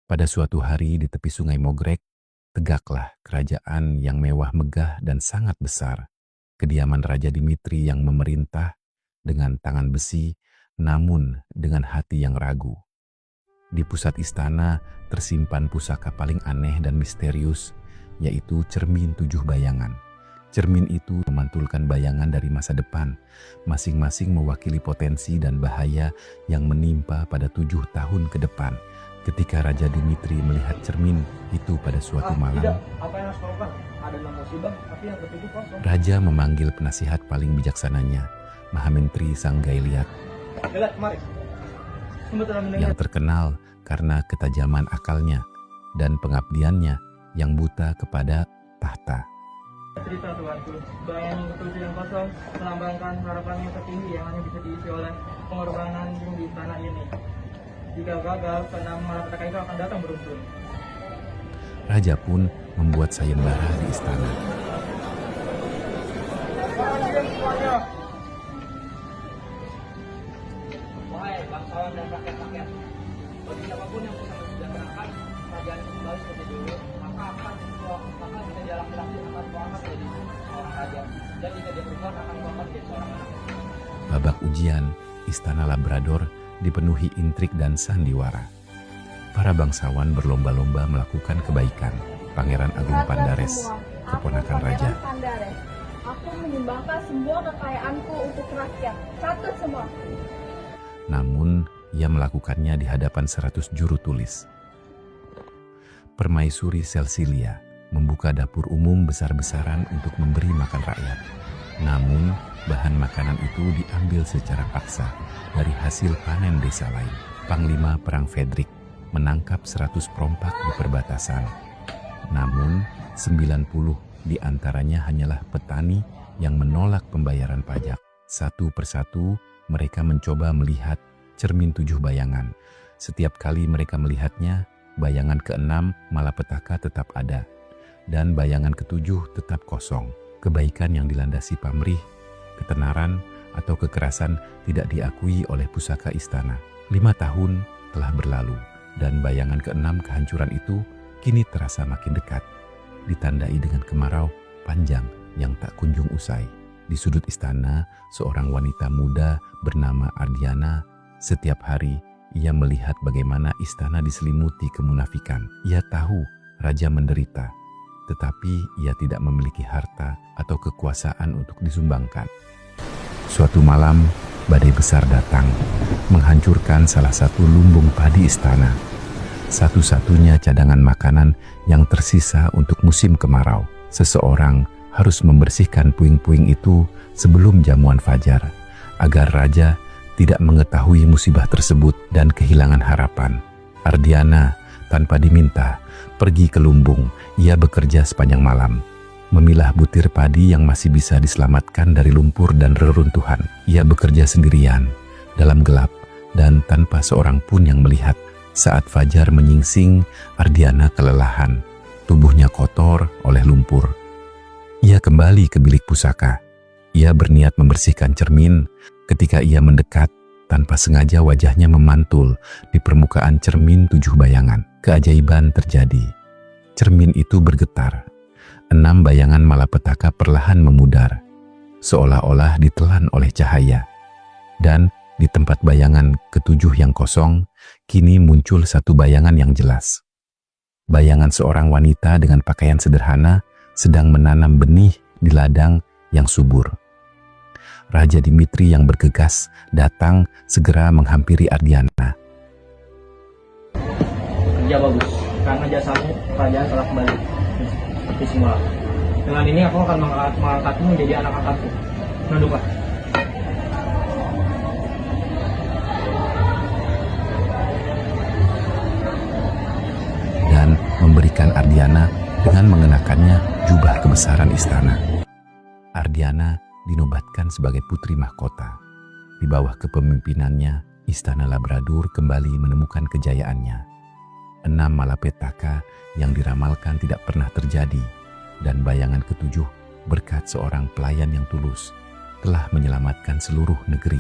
Pada suatu hari di tepi Sungai Mogrek, tegaklah kerajaan yang mewah megah dan sangat besar. Kediaman Raja Dimitri yang memerintah dengan tangan besi, namun dengan hati yang ragu. Di pusat istana tersimpan pusaka paling aneh dan misterius, yaitu cermin 7 bayangan. Cermin itu memantulkan bayangan dari masa depan, masing-masing mewakili potensi dan bahaya yang menimpa pada 7 tahun ke depan. Ketika Raja Dimitri melihat cermin itu pada suatu malam, Raja memanggil penasihat paling bijaksananya, Mahamentri Sanggailiat, yang terkenal karena ketajaman akalnya dan pengabdiannya yang buta kepada tahta. Cerita tuanku, bayangan ketujuh yang kosong melambangkan harapan yang tertinggi yang hanya bisa diisi oleh pengorbanan di tanah ini. Jika gagal, keenam malapetaka itu akan datang beruntun. Raja pun membuat sayembara di istana. Wahai bangsawan dan rakyat-rakyat, bagi siapapun yang bisa mensejahterakan kerajaan itu kembali seperti dulu, maka jika dia laki-laki akan kuangkat menjadi seorang raja, dan jika dia perempuan akan kuangkat menjadi seorang anak. Babak ujian, istana Labrador dipenuhi intrik dan sandiwara. Para bangsawan berlomba-lomba melakukan kebaikan. Pangeran Agung Pandares, keponakan raja. Pandares, aku menyumbangkan semua kekayaanku untuk rakyat. Catat semua. Namun, ia melakukannya di hadapan 100 juru tulis. Permaisuri Celsilia membuka dapur umum besar-besaran untuk memberi makan rakyat. Namun, bahan makanan itu diambil secara paksa dari hasil panen desa lain. Panglima Perang Frederick menangkap 100 perompak di perbatasan. Namun, 90 di antaranya hanyalah petani yang menolak pembayaran pajak. Satu persatu, mereka mencoba melihat cermin 7 bayangan. Setiap kali mereka melihatnya, bayangan ke-6 malapetaka tetap ada, dan bayangan ke-7 tetap kosong. Kebaikan yang dilandasi pamrih, ketenaran, atau kekerasan tidak diakui oleh pusaka istana. 5 tahun telah berlalu, dan bayangan ke-6 kehancuran itu kini terasa makin dekat, ditandai dengan kemarau panjang yang tak kunjung usai. Di sudut istana, seorang wanita muda bernama Ardiana. Setiap hari, ia melihat bagaimana istana diselimuti kemunafikan. Ia tahu raja menderita, tetapi ia tidak memiliki harta atau kekuasaan untuk disumbangkan. Suatu malam, badai besar datang, menghancurkan salah satu lumbung padi istana. Satu-satunya cadangan makanan yang tersisa untuk musim kemarau. Seseorang harus membersihkan puing-puing itu sebelum jamuan fajar, agar raja tidak mengetahui musibah tersebut dan kehilangan harapan. Ardiana, tanpa diminta, pergi ke lumbung. Ia bekerja sepanjang malam, memilah butir padi yang masih bisa diselamatkan dari lumpur dan reruntuhan. Ia bekerja sendirian, dalam gelap, dan tanpa seorang pun yang melihat. Saat fajar menyingsing, Ardiana kelelahan. Tubuhnya kotor oleh lumpur. Ia kembali ke bilik pusaka. Ia berniat membersihkan cermin. Ketika ia mendekat, tanpa sengaja wajahnya memantul di permukaan cermin 7 bayangan. Keajaiban terjadi. Cermin itu bergetar. 6 bayangan malapetaka perlahan memudar, seolah-olah ditelan oleh cahaya. Dan di tempat bayangan ke-7 yang kosong, kini muncul satu bayangan yang jelas. Bayangan seorang wanita dengan pakaian sederhana sedang menanam benih di ladang yang subur. Raja Dimitri yang bergegas datang segera menghampiri Ardiana. Kerja bagus, karena jasamu kerajaan telah kembali seperti semula. Dengan ini aku akan mengangkatmu menjadi anak angkatku. Menunduklah. Dan memberikan Ardiana dengan mengenakannya jubah kebesaran istana. Ardiana dinobatkan sebagai putri mahkota. Di bawah kepemimpinannya, istana Labrador kembali menemukan kejayaannya. 6 malapetaka yang diramalkan tidak pernah terjadi, dan bayangan ke-7 berkat seorang pelayan yang tulus telah menyelamatkan seluruh negeri.